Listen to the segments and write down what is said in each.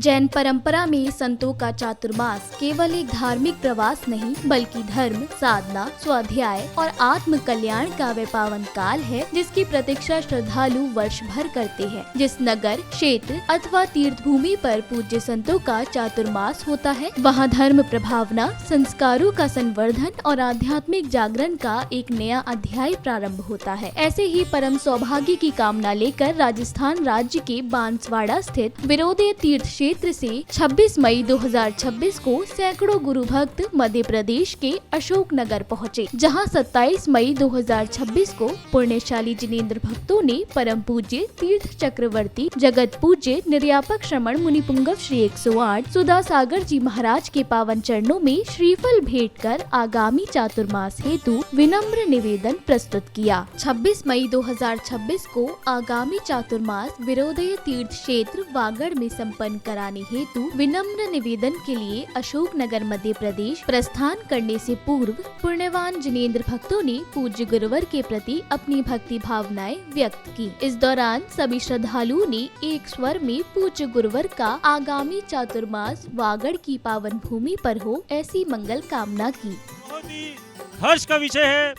जैन परंपरा में संतों का चातुर्मास केवल एक धार्मिक प्रवास नहीं बल्कि धर्म, साधना, स्वाध्याय और आत्म कल्याण का वे पावन काल है जिसकी प्रतीक्षा श्रद्धालु वर्ष भर करते हैं। जिस नगर, क्षेत्र अथवा तीर्थ भूमि पर पूज्य संतों का चातुर्मास होता है वहाँ धर्म प्रभावना, संस्कारों का संवर्धन और आध्यात्मिक जागरण का एक नया अध्याय प्रारंभ होता है। ऐसे ही परम सौभाग्य की कामना लेकर राजस्थान राज्य के बांसवाड़ा स्थित विरोधे तीर्थ क्षेत्र से 26 मई 2026 को सैकड़ों गुरु भक्त मध्य प्रदेश के अशोकनगर पहुँचे, जहाँ 27 मई 2026 को पुण्यशाली जिनेंद्र भक्तों ने परम पूज्य तीर्थ चक्रवर्ती जगत पूज्य निर्यापक श्रमण मुनि पुंगव श्री 108 सुधा सागर जी महाराज के पावन चरणों में श्रीफल भेंट कर आगामी चातुर्मास हेतु विनम्र निवेदन प्रस्तुत किया। 26 मई 2026 को आगामी चातुर्मास विरोधय तीर्थ क्षेत्र वागड़ में संपन्न कराने हेतु विनम्र निवेदन के लिए अशोकनगर मध्य प्रदेश प्रस्थान करने से पूर्व पुण्यवान जिनेंद्र भक्तों ने पूज्य गुरुवर के प्रति अपनी भक्ति भावनाएं व्यक्त की। इस दौरान सभी श्रद्धालुओं ने एक स्वर में पूज्य गुरुवर का आगामी चातुर्मास वागड़ की पावन भूमि पर हो ऐसी मंगल कामना की। बहुत ही हर्ष का विषय है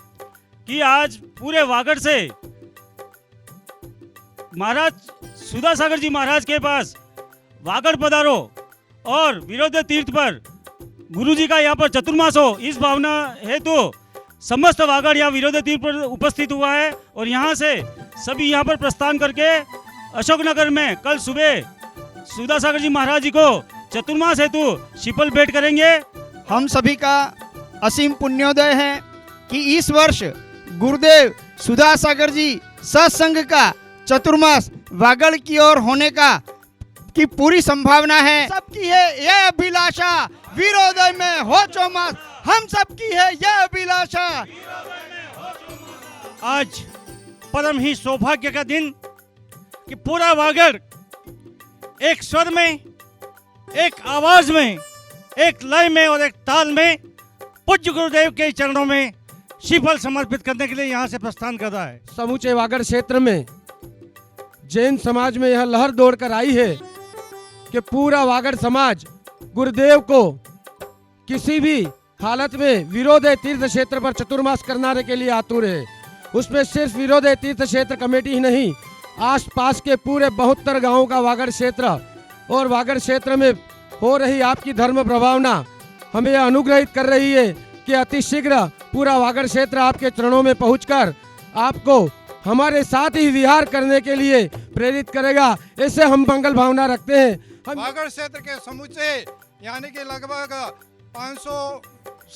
कि आज पूरे वागड़ से महाराज सुधा सागर जी महाराज के पास वागड़ पधारो और विरोधे तीर्थ पर गुरु जी का यहाँ पर चतुर्मास हो, इस भावना हेतु समस्त वागड़ यहाँ विरोधे तीर्थ पर उपस्थित हुआ है। और यहाँ से सभी यहाँ पर प्रस्थान करके अशोकनगर में कल सुबह सुधा सागर जी महाराज जी को चतुर्मास हेतु शिपल भेंट करेंगे। हम सभी का असीम पुण्योदय है कि इस वर्ष गुरुदेव सुधा सागर जी सत्संग का चतुर्मास वागड़ की ओर होने की पूरी संभावना है। सबकी है यह अभिलाषा विरोधय में हो चौमास, हम सबकी है यह अभिलाषा। आज परम ही सौभाग्य का दिन कि पूरा वागड़ एक स्वर में, एक आवाज में, एक लय में और एक ताल में पूज्य गुरुदेव के चरणों में श्रीफल समर्पित करने के लिए यहाँ से प्रस्थान कर रहा है। समूचे वागड़ क्षेत्र में जैन समाज में यह लहर दौड़ कर आई है कि पूरा वागड़ समाज गुरुदेव को किसी भी हालत में विरोधे तीर्थ क्षेत्र पर चतुर्मास करने के लिए आतुर है। उसमें सिर्फ विरोधे तीर्थ क्षेत्र कमेटी ही नहीं, आसपास के पूरे 72 गांवों का वागड़ क्षेत्र और वागड़ क्षेत्र में हो रही आपकी धर्म प्रभावना हमें यह अनुग्रहित कर रही है कि अति शीघ्र पूरा वागड़ क्षेत्र आपके चरणों में पहुंचकर आपको हमारे साथ ही विहार करने के लिए प्रेरित करेगा। ऐसे हम मंगल भावना रखते हैं। वागड़ क्षेत्र के समूचे यानी कि लगभग 500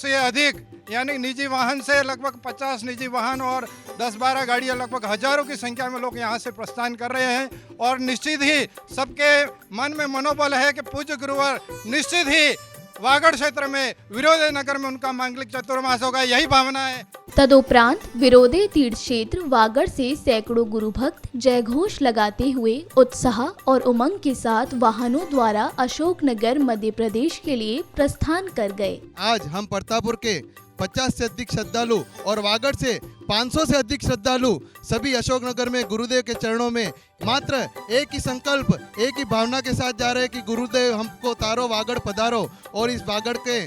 से अधिक यानी निजी वाहन से लगभग 50 निजी वाहन और 10-12 गाड़ियां लगभग हजारों की संख्या में लोग यहां से प्रस्थान कर रहे हैं। और निश्चित ही सबके मन में मनोबल है कि पूज्य गुरुवर निश्चित ही वागड़ क्षेत्र में विरोधे नगर में उनका मांगलिक चतुर्मास होगा, यही भावना है। तदुपरांत विरोधे तीर्थ क्षेत्र वागड़ से सैकड़ों गुरु भक्त जय घोष लगाते हुए उत्साह और उमंग के साथ वाहनों द्वारा अशोकनगर मध्य प्रदेश के लिए प्रस्थान कर गए। आज हम प्रतापपुर के 50 से अधिक श्रद्धालु और वागड़ से 500 से अधिक श्रद्धालु सभी अशोकनगर में गुरुदेव के चरणों में मात्र एक ही संकल्प, एक ही भावना के साथ जा रहे हैं कि गुरुदेव हमको तारो वागड़ पधारो। और इस वागड़ के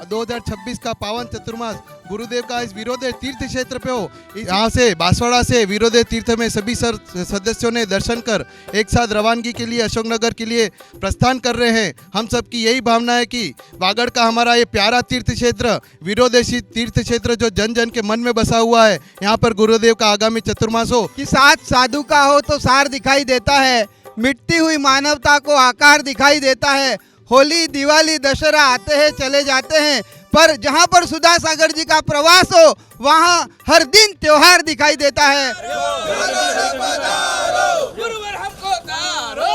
2026 का पावन चतुर्मास गुरुदेव का इस विरोधे तीर्थ क्षेत्र पे हो। यहाँ से बांसवाड़ा से विरोधे तीर्थ में सभी सदस्यों ने दर्शन कर एक साथ रवानगी के लिए अशोकनगर के लिए प्रस्थान कर रहे हैं। हम सबकी यही भावना है कि वागड़ का हमारा ये प्यारा तीर्थ क्षेत्र विरोधे तीर्थ क्षेत्र जो जन जन के मन में बसा हुआ है, यहाँ पर गुरुदेव का आगामी चतुर्मास हो। कि साथ साधु का हो तो सार दिखाई देता है, मिटती हुई मानवता को आकार दिखाई देता है। होली, दिवाली, दशहरा आते हैं चले जाते हैं, पर जहाँ पर सुधा सागर जी का प्रवास हो वहाँ हर दिन त्योहार दिखाई देता है। गुरुवर हमको तारो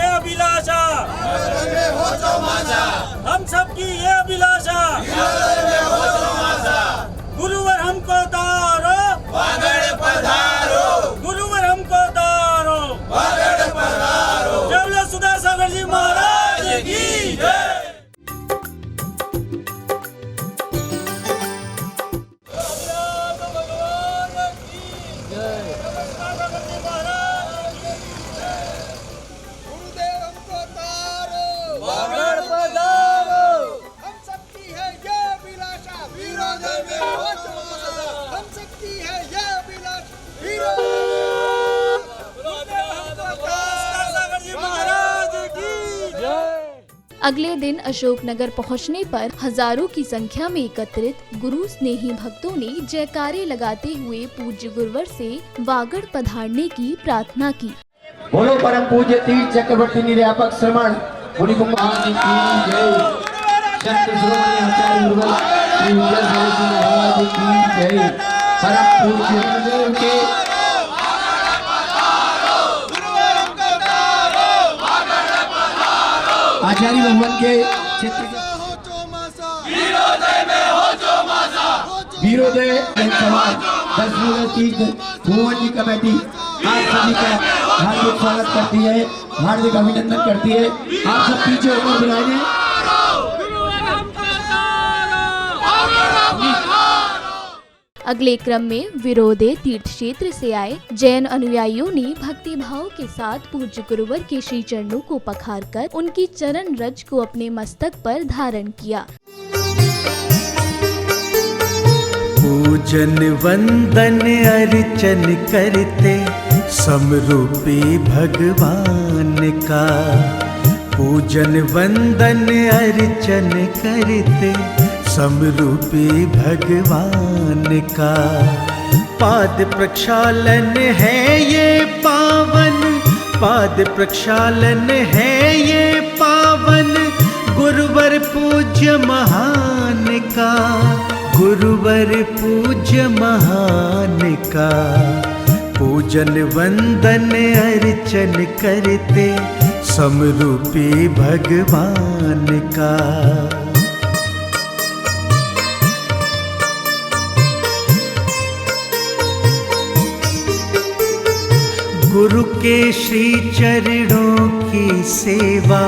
ये अभिलाषा, हम सबकी ये अभिलाषा, गुरुवर हमको तारो, गुरुवर हमको तारो, जय बोलो सुधा सागर जी महाराज की जय। गुरुदेव हमको तारो, वागड़ पधारो, हम सबकी है ये अभिलाषा, विरोधों में हो चौमासा, हम सबकी है ये अभिलाषा, गुरुदेव हमको तारो, सागर जी महाराज की जय। अगले दिन अशोकनगर पहुंचने पर हजारों की संख्या में एकत्रित गुरु स्नेही भक्तों ने जयकारे लगाते हुए पूज्य गुरुवर से वागड़ पधारने की प्रार्थना की। बोलो परम पूज्य तीर्थ चक्रवर्ती निर्यापक श्रमण मुनि कुमार जी की जय। संत शिरोमणि आचार्य गुरुवर श्री विजय सागर जी महाराज की जय। परम पूज्य गुरुदेव के आचार्य भवन के चित्र वीरोदय समाज 10 तीर्थ भुवन जी कमेटी आप सभी का हार्दिक स्वागत करती है, हार्दिक अभिनंदन करती है। आप सब पीछे होकर बुलाएंगे। अगले क्रम में विरोधे तीर्थ क्षेत्र से आए जैन अनुयायियों ने भक्ति भाव के साथ पूज्य गुरुवर के श्री चरणों को पखारकर उनकी चरण रज को अपने मस्तक पर धारण किया। पूजन वंदन अर्चन करते समरूपी भगवान का। पूजन वंदन अर्चन करते समरूपी भगवान का। पाद प्रक्षालन है ये पावन, पाद प्रक्षालन है ये पावन गुरुवर पूज्य महान का। गुरुवर पूज्य महान का। पूजन वंदन अर्चन करते समरूपी भगवान का। गुरु के श्री चरणों की सेवा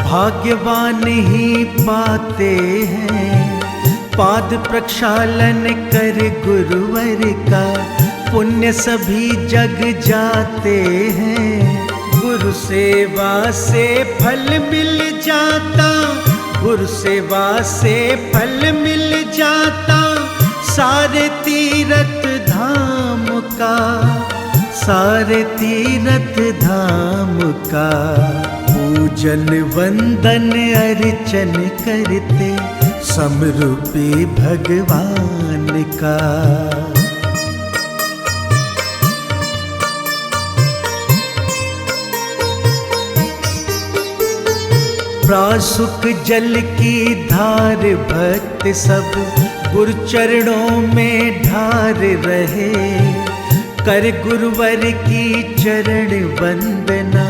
भाग्यवान ही पाते हैं। पाद प्रक्षालन कर गुरुवर का पुण्य सभी जग जाते हैं। गुरु सेवा से फल मिल जाता, गुरु सेवा से फल मिल जाता सारे तीर्थ धाम का, सारे तीर्थ धाम का। पूजन वंदन अर्चन करते समरूपी भगवान का। प्रासुक जल की धार भक्त सब गुरु चरणों में ढार रहे। कर गुरुवर की चरण वंदना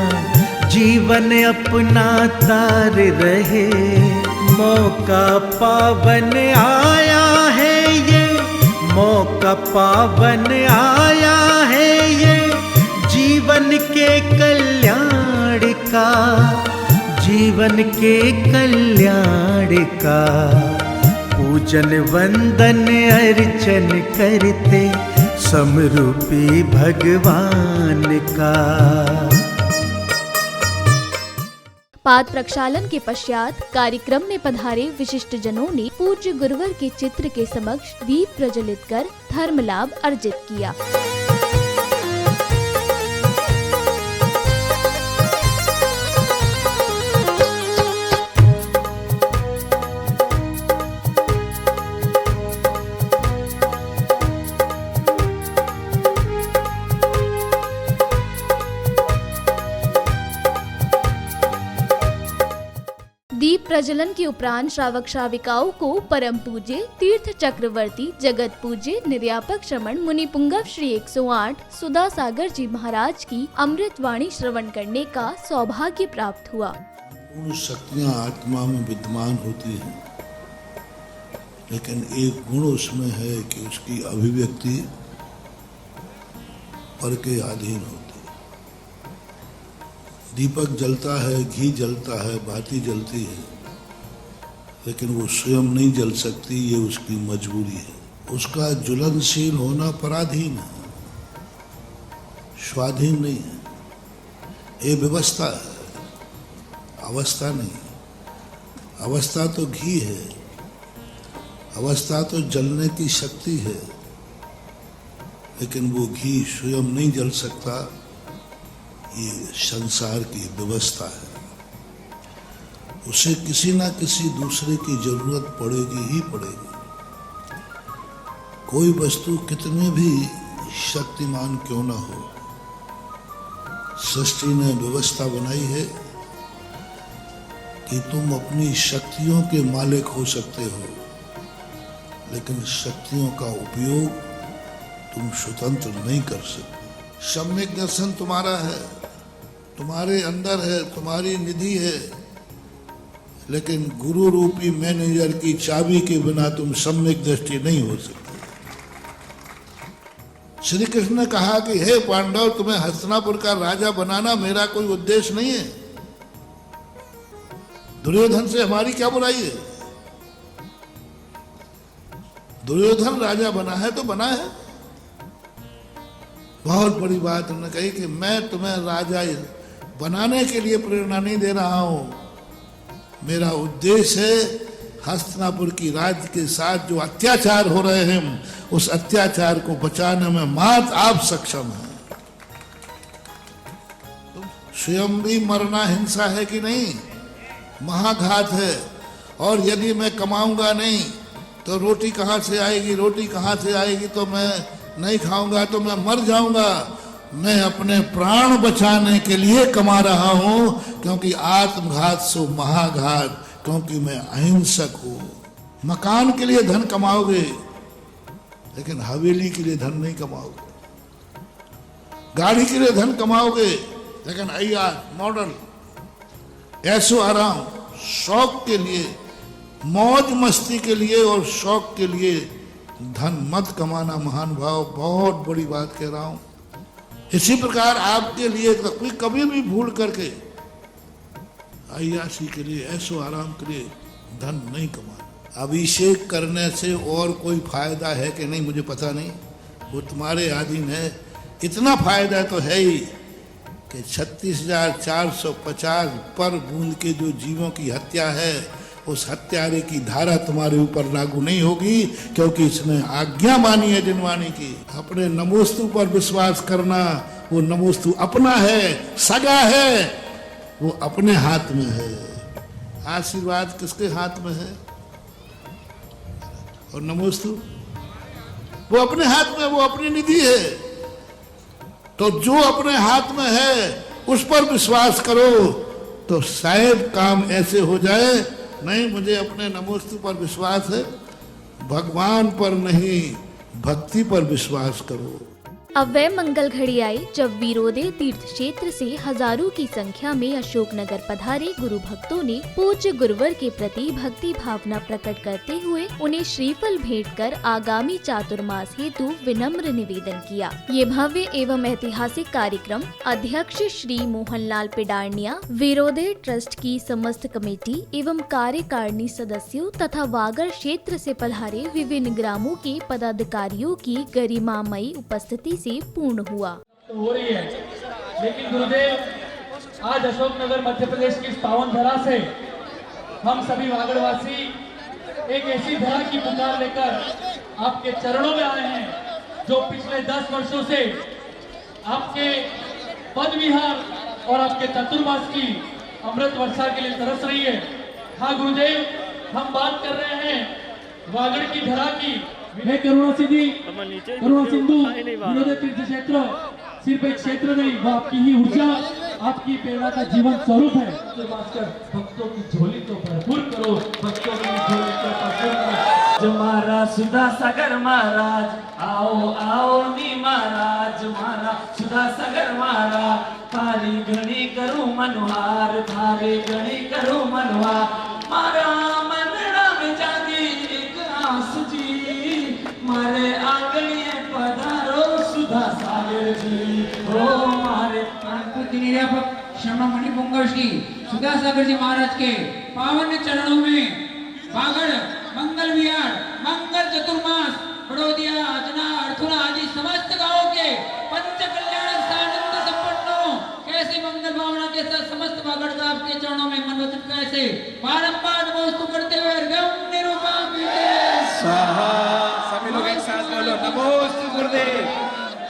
जीवन अपना तार रहे। मौका पावन आया है ये, मौका पावन आया है ये जीवन के कल्याण का, जीवन के कल्याण का। पूजन वंदन अर्चन करते समरूपी भगवान का। पाद प्रक्षालन के पश्चात कार्यक्रम में पधारे विशिष्ट जनों ने पूज्य गुरुवर के चित्र के समक्ष दीप प्रज्वलित कर धर्म लाभ अर्जित किया। दीप प्रज्वलन के उपरांत श्रावक श्राविकाओं को परम पूज्य तीर्थ चक्रवर्ती जगत पूज्य निर्यापक श्रमण मुनि पुंगव श्री 108 सुधा सागर जी महाराज की अमृत वाणी श्रवण करने का सौभाग्य प्राप्त हुआ। पूर्ण शक्तियाँ आत्मा में विद्यमान होती हैं, लेकिन एक गुण उसमें है कि उसकी अभिव्यक्ति पर के अधीन होती है। दीपक जलता है, घी जलता है, बाती जलती है, लेकिन वो स्वयं नहीं जल सकती, ये उसकी मजबूरी है। उसका ज्वलनशील होना पराधीन है, स्वाधीन नहीं है। ये व्यवस्था है, अवस्था नहीं। अवस्था तो घी है, अवस्था तो जलने की शक्ति है, लेकिन वो घी स्वयं नहीं जल सकता, ये संसार की व्यवस्था है। उसे किसी ना किसी दूसरे की जरूरत पड़ेगी ही पड़ेगी। कोई वस्तु कितने भी शक्तिमान क्यों ना हो, सृष्टि ने व्यवस्था बनाई है कि तुम अपनी शक्तियों के मालिक हो सकते हो, लेकिन शक्तियों का उपयोग तुम स्वतंत्र नहीं कर सकते। सम्यक दर्शन तुम्हारा है, तुम्हारे अंदर है, तुम्हारी निधि है, लेकिन गुरु रूपी मैनेजर की चाबी के बिना तुम सम्यक दृष्टि नहीं हो सकते। श्री कृष्ण ने कहा कि हे पांडव, तुम्हें हस्तिनापुर का राजा बनाना मेरा कोई उद्देश्य नहीं है। दुर्योधन से हमारी क्या बुराई है? दुर्योधन राजा बना है तो बना है। बहुत बड़ी बात उन्होंने कही कि मैं तुम्हें राजा बनाने के लिए प्रेरणा नहीं दे रहा हूं। मेरा उद्देश्य है हस्तिनापुर की राज्य के साथ जो अत्याचार हो रहे हैं, उस अत्याचार को बचाने में मात्र आप सक्षम हैं। स्वयं भी मरना हिंसा है कि नहीं? महाघात है। और यदि मैं कमाऊंगा नहीं तो रोटी कहाँ से आएगी? रोटी कहाँ से आएगी तो मैं नहीं खाऊंगा तो मैं मर जाऊंगा। मैं अपने प्राण बचाने के लिए कमा रहा हूं, क्योंकि आत्मघात सो महाघात, क्योंकि मैं अहिंसक हूं। मकान के लिए धन कमाओगे, लेकिन हवेली के लिए धन नहीं कमाओगे। गाड़ी के लिए धन कमाओगे, लेकिन अय्यार मॉडल ऐसो आराम शौक के लिए, मौज मस्ती के लिए और शौक के लिए धन मत कमाना। महान भाव, बहुत बड़ी बात कह रहा हूं। इसी प्रकार आपके लिए कोई कभी भी भूल करके अय्याशी के लिए, ऐसो आराम के लिए धन नहीं कमाना। अभिषेक करने से और कोई फायदा है कि नहीं मुझे पता नहीं, वो तुम्हारे अधीन है। इतना फायदा तो है ही कि 36,450 पर बूंद के जो जीवों की हत्या है, उस हत्यारे की धारा तुम्हारे ऊपर लागू नहीं होगी, क्योंकि इसने आज्ञा मानी है जिनवानी की। अपने नमोस्तु पर विश्वास करना, वो नमोस्तु अपना है, सगा है, वो अपने हाथ में है। आशीर्वाद किसके हाथ में है? और नमोस्तु वो अपने हाथ में, वो अपनी निधि है। तो जो अपने हाथ में है उस पर विश्वास करो, तो शायद काम ऐसे हो जाए। नहीं, मुझे अपने नमोस्तु पर विश्वास है, भगवान पर नहीं, भक्ति पर विश्वास करो। अब वह मंगल घड़ी आई जब वीरोदय तीर्थ क्षेत्र से हजारों की संख्या में अशोकनगर पधारे गुरु भक्तों ने पूज्य गुरुवर के प्रति भक्ति भावना प्रकट करते हुए उन्हें श्रीफल भेंट कर आगामी चातुर्मास हेतु विनम्र निवेदन किया। ये भव्य एवं ऐतिहासिक कार्यक्रम अध्यक्ष श्री मोहनलाल पिडारनिया, वीरोदय ट्रस्ट की समस्त कमेटी एवं कार्यकारिणी सदस्यों तथा वागड़ क्षेत्र से पधारे विभिन्न ग्रामों के पदाधिकारियों की गरिमामयी उपस्थिति से पूर्ण हुआ। तो हो रही है, लेकिन गुरुदेव आज अशोकनगर मध्य प्रदेश की इस पावन धरा से हम सभी वागड़वासी एक ऐसी धरा की पुकार लेकर आपके चरणों में आए हैं, जो पिछले 10 वर्षों से आपके पद विहार और आपके चतुर्मास की अमृत वर्षा के लिए तरस रही है। हाँ गुरुदेव, हम बात कर रहे हैं वागड़ की धरा की। हे करुणा सिंधु विरोधी तीर्थ क्षेत्र सिर्फ एक क्षेत्र नहीं, वो आपकी ही ऊर्जा आपकी प्रेरणा का जीवन स्वरूप है। तो मास्टर भक्तों की झोली तो भरपूर करो, भक्तों की झोली तो भरपूर करो। जो महाराज सुधा सागर महाराज, आओ आओ नी महाराज, महाराज सुधा सागर महाराज, थारी गणी करूं मनोहार, थारे गणी करूं मनोहार, मारा मनड़ा में जागी एक आस जी, मारे आंगणिये पधारो सुधा सागर जी, ओ मारे निर्यापक शर्मा मणिपुंगव श्री सुधा सागर जी महाराज के पावन चरणों में वागड़ मंगल विहार मंगल चतुर्मास बड़ोदिया अजना अर्थुना आदि समस्त गांवों के पंच कल्याण सानंद संपन्नों कैसे मंगल भावना के साथ समस्त वागड़ का आपके चरणों में मन वचन कैसे बारंबार नमोस्तु करते हुए गम निरूपम स्वाहा। सभी लोग एक साथ बोलो नमोस्तु गुरुदेव,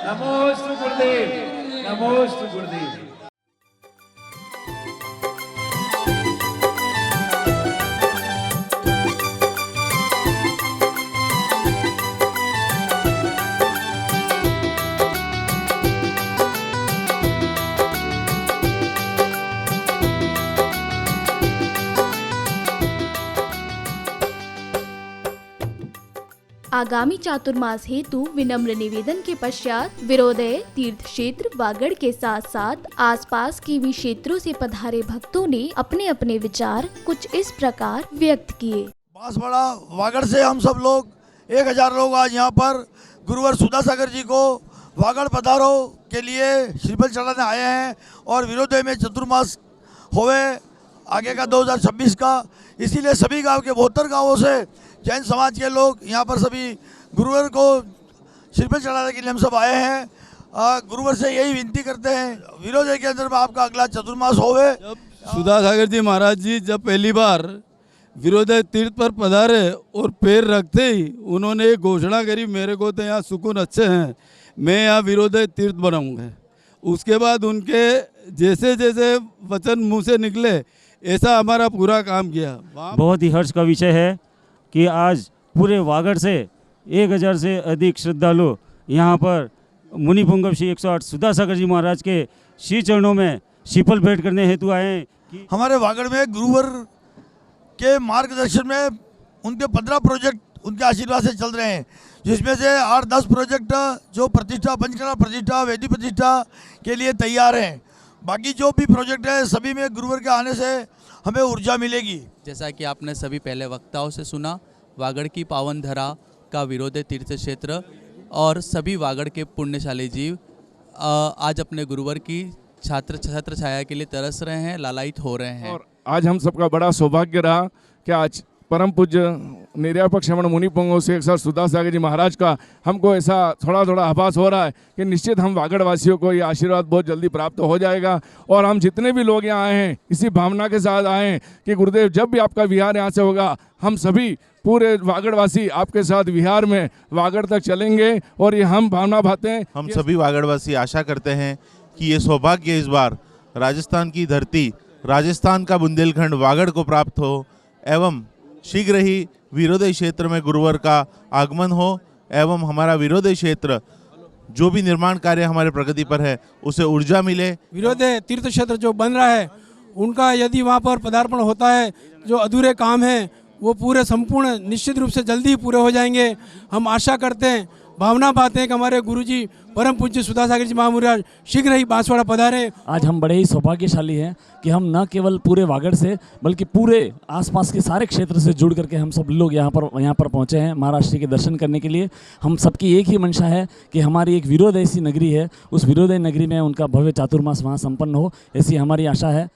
नमोस्तु गुरुदेव, नमोस्तु गुरुदेव। आगामी चातुर्मास हेतु विनम्र निवेदन के पश्चात विरोदय तीर्थ क्षेत्र वागड़ के साथ साथ आसपास के भी क्षेत्रों से पधारे भक्तों ने अपने अपने विचार कुछ इस प्रकार व्यक्त किए। बांसवाड़ा वागड़ से हम सब लोग 1000 लोग आज यहाँ पर गुरुवर सुधा सागर जी को वागड़ पधारो के लिए श्रीफल चढ़ाने आए हैं और विरोदय में चतुर्मास होवे आगे का 2026 का, इसीलिए सभी गांव के 72 गांवों से जैन समाज के लोग यहाँ पर सभी गुरुवर को श्रीफल चढ़ाने के लिए हम सब आए हैं। गुरुवर से यही विनती करते हैं विरोदय के अंदर में आपका अगला चतुर्मास होवे। सुधा सागर जी महाराज जी जब पहली बार विरोदय तीर्थ पर पधारे और पैर रखते ही उन्होंने एक घोषणा करी, मेरे को तो यहाँ सुकून अच्छे हैं, मैं यहाँ विरोदय तीर्थ बनाऊंगा। उसके बाद उनके जैसे जैसे वचन मुँह से निकले ऐसा हमारा पूरा काम किया। बहुत ही हर्ष का विषय है कि आज पूरे वागड़ से 1000 से अधिक श्रद्धालु यहाँ पर मुनि पुंगव श्री 108 सुधा सागर जी महाराज के श्री चरणों में श्रीफल भेंट करने हेतु आए हैं। हमारे वागड़ में गुरुवर के मार्गदर्शन में उनके 15 प्रोजेक्ट उनके आशीर्वाद से चल रहे हैं, जिसमें से 8-10 प्रोजेक्ट जो प्रतिष्ठा पंचकला प्रतिष्ठा वेदी प्रतिष्ठा के लिए तैयार हैं। बाकी जो भी प्रोजेक्ट है सभी में गुरुवर के आने से हमें ऊर्जा मिलेगी। जैसा कि आपने सभी पहले वक्ताओं से सुना, वागड़ की पावन धरा का विरोदय तीर्थ क्षेत्र और सभी वागड़ के पुण्यशाली जीव आज अपने गुरुवर की छत्र छाया के लिए तरस रहे हैं, लालायित हो रहे हैं। और आज हम सबका बड़ा सौभाग्य रहा कि आज परम पूज्य निर्यापक श्रमण मुनि पुंगव श्री 108 सुधा सागर जी महाराज का हमको ऐसा थोड़ा थोड़ा आभास हो रहा है कि निश्चित हम वागड़ वासियों को ये आशीर्वाद बहुत जल्दी प्राप्त हो जाएगा। और हम जितने भी लोग यहाँ आए हैं इसी भावना के साथ आए हैं कि गुरुदेव जब भी आपका विहार यहाँ से होगा हम सभी पूरे वागड़वासी आपके साथ विहार में वागड़ तक चलेंगे। और ये हम भावना भाते हम सभी वागड़वासी आशा करते हैं कि ये सौभाग्य इस बार राजस्थान की धरती, राजस्थान का बुंदेलखंड वागड़ को प्राप्त हो एवं शीघ्र ही विरोदय क्षेत्र में गुरुवर का आगमन हो एवं हमारा विरोदय क्षेत्र जो भी निर्माण कार्य हमारे प्रगति पर है उसे ऊर्जा मिले। विरोदय तीर्थ क्षेत्र जो बन रहा है उनका यदि वहाँ पर पदार्पण होता है, जो अधूरे काम हैं वो पूरे संपूर्ण निश्चित रूप से जल्दी ही पूरे हो जाएंगे। हम आशा करते हैं, भावना पाते हैं कि हमारे गुरुजी परम पूज्य सुधा सागर जी महाराज शीघ्र ही बांसवाड़ा पधारे। आज हम बड़े ही सौभाग्यशाली हैं कि हम न केवल पूरे वागड़ से बल्कि पूरे आसपास के सारे क्षेत्र से जुड़ करके हम सब लोग यहाँ पर पहुँचे हैं महाराष्ट्र के दर्शन करने के लिए। हम सबकी एक ही मंशा है कि हमारी एक विरोदय ऐसी नगरी है, उस विरोदय नगरी में उनका भव्य चातुर्मास वहाँ संपन्न हो, ऐसी हमारी आशा है।